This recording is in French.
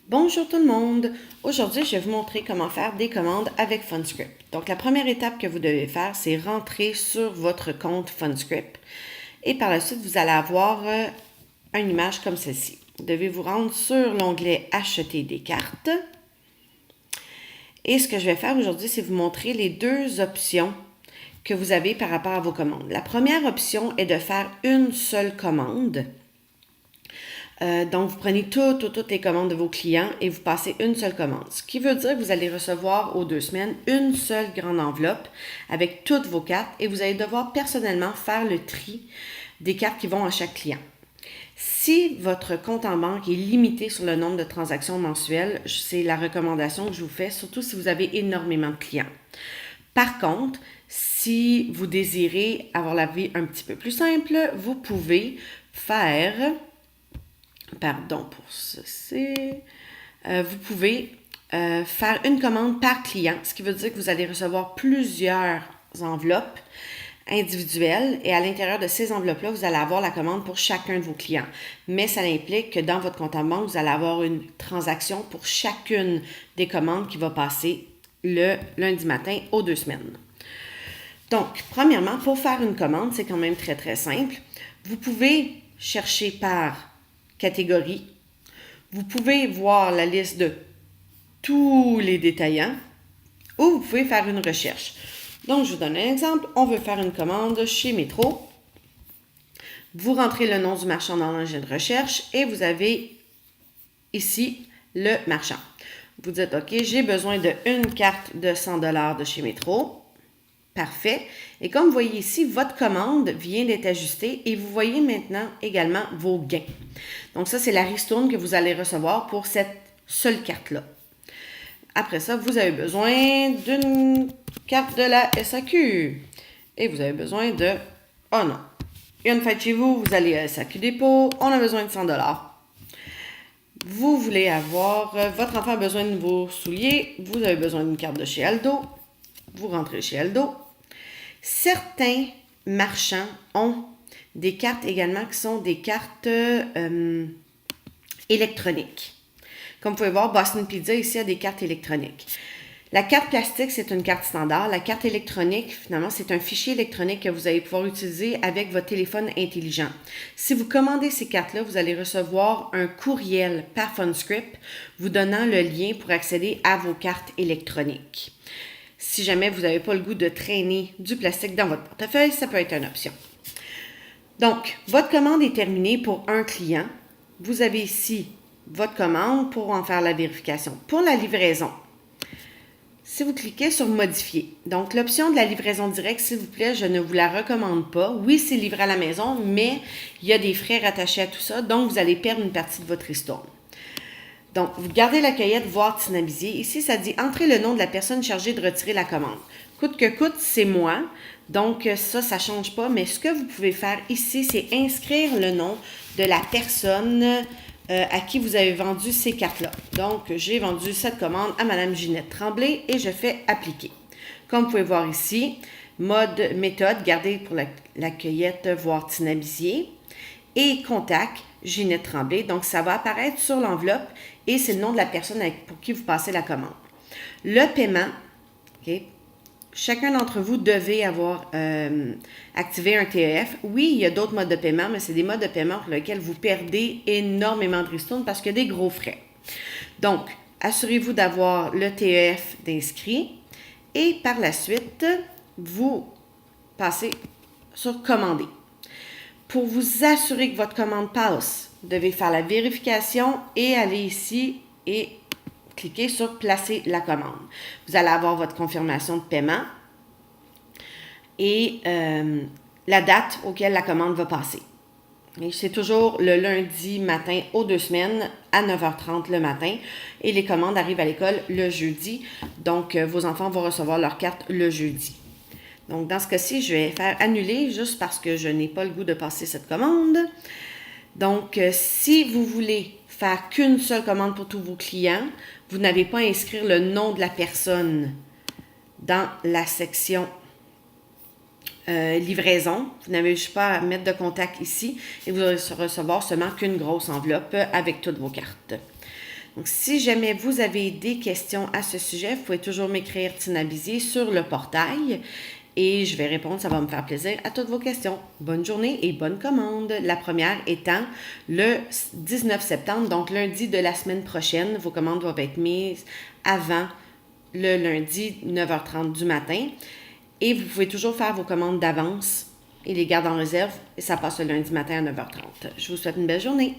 Bonjour tout le monde! Aujourd'hui, je vais vous montrer comment faire des commandes avec Funscript. Donc, la première étape que vous devez faire, c'est rentrer sur votre compte Funscript. Et par la suite, vous allez avoir une image comme celle-ci. Vous devez vous rendre sur l'onglet Acheter des cartes. Et ce que je vais faire aujourd'hui, c'est vous montrer les deux options que vous avez par rapport à vos commandes. La première option est de faire une seule commande. Donc, vous prenez toutes les commandes de vos clients et vous passez une seule commande. Ce qui veut dire que vous allez recevoir aux 2 semaines une seule grande enveloppe avec toutes vos cartes et vous allez devoir personnellement faire le tri des cartes qui vont à chaque client. Si votre compte en banque est limité sur le nombre de transactions mensuelles, c'est la recommandation que je vous fais, surtout si vous avez énormément de clients. Par contre, si vous désirez avoir la vie un petit peu plus simple, vous pouvez faire... Pardon pour ceci. Vous pouvez faire une commande par client, ce qui veut dire que vous allez recevoir plusieurs enveloppes individuelles et à l'intérieur de ces enveloppes-là, vous allez avoir la commande pour chacun de vos clients. Mais ça implique que dans votre compte en banque, vous allez avoir une transaction pour chacune des commandes qui va passer le lundi matin aux 2 semaines. Donc, premièrement, pour faire une commande, c'est quand même très, très simple. Vous pouvez chercher par catégorie. Vous pouvez voir la liste de tous les détaillants ou vous pouvez faire une recherche. Donc, je vous donne un exemple. On veut faire une commande chez Métro. Vous rentrez le nom du marchand dans l'engin de recherche et vous avez ici le marchand. Vous dites, OK, j'ai besoin d'une carte de 100 $ de chez Métro. Parfait. Et comme vous voyez ici, votre commande vient d'être ajustée et vous voyez maintenant également vos gains. Donc ça, c'est la ristourne que vous allez recevoir pour cette seule carte-là. Après ça, vous avez besoin d'une carte de la SAQ. Et vous avez besoin de... Oh non. Une fête chez vous, vous allez à SAQ Dépôt. On a besoin de 100 $. Vous voulez avoir... Votre enfant a besoin de nouveaux souliers. Vous avez besoin d'une carte de chez Aldo. Vous rentrez chez Aldo. Certains marchands ont des cartes également qui sont des cartes électroniques. Comme vous pouvez voir, Boston Pizza ici a des cartes électroniques. La carte plastique, c'est une carte standard. La carte électronique, finalement, c'est un fichier électronique que vous allez pouvoir utiliser avec votre téléphone intelligent. Si vous commandez ces cartes-là, vous allez recevoir un courriel par Funscript vous donnant le lien pour accéder à vos cartes électroniques. Si jamais vous n'avez pas le goût de traîner du plastique dans votre portefeuille, ça peut être une option. Donc, votre commande est terminée pour un client. Vous avez ici votre commande pour en faire la vérification. Pour la livraison, si vous cliquez sur « Modifier », donc l'option de la livraison directe, s'il vous plaît, je ne vous la recommande pas. Oui, c'est livré à la maison, mais il y a des frais rattachés à tout ça, donc vous allez perdre une partie de votre ristourne. Donc, vous gardez la cueillette Voir Tinamisier. Ici, ça dit « Entrez le nom de la personne chargée de retirer la commande ». Coûte que coûte, c'est moi. Donc, ça ne change pas. Mais ce que vous pouvez faire ici, c'est inscrire le nom de la personne à qui vous avez vendu ces cartes-là. Donc, j'ai vendu cette commande à Mme Ginette Tremblay et je fais « Appliquer ». Comme vous pouvez voir ici, mode méthode, gardez pour la cueillette Voir Tinamisier et contact Ginette Tremblay. Donc, ça va apparaître sur l'enveloppe et c'est le nom de la personne pour qui vous passez la commande. Le paiement, OK, chacun d'entre vous devez avoir activé un TEF. Oui, il y a d'autres modes de paiement, mais c'est des modes de paiement pour lesquels vous perdez énormément de ristournes parce qu'il y a des gros frais. Donc, assurez-vous d'avoir le TEF d'inscrit et par la suite, vous passez sur commander. Pour vous assurer que votre commande passe, vous devez faire la vérification et aller ici et cliquer sur « Placer la commande ». Vous allez avoir votre confirmation de paiement et la date auquel la commande va passer. C'est toujours le lundi matin aux 2 semaines à 9h30 le matin et les commandes arrivent à l'école le jeudi. Donc, vos enfants vont recevoir leur carte le jeudi. Donc, dans ce cas-ci, je vais faire annuler juste parce que je n'ai pas le goût de passer cette commande. Donc, si vous voulez faire qu'une seule commande pour tous vos clients, vous n'avez pas à inscrire le nom de la personne dans la section livraison. Vous n'avez juste pas à mettre de contact ici et vous allez recevoir seulement qu'une grosse enveloppe avec toutes vos cartes. Donc, si jamais vous avez des questions à ce sujet, vous pouvez toujours m'écrire Tina Bizier sur le portail et je vais répondre, ça va me faire plaisir à toutes vos questions. Bonne journée et bonne commande. La première étant le 19 septembre, donc lundi de la semaine prochaine. Vos commandes doivent être mises avant le lundi 9h30 du matin. Et vous pouvez toujours faire vos commandes d'avance et les garder en réserve. Et ça passe le lundi matin à 9h30. Je vous souhaite une belle journée.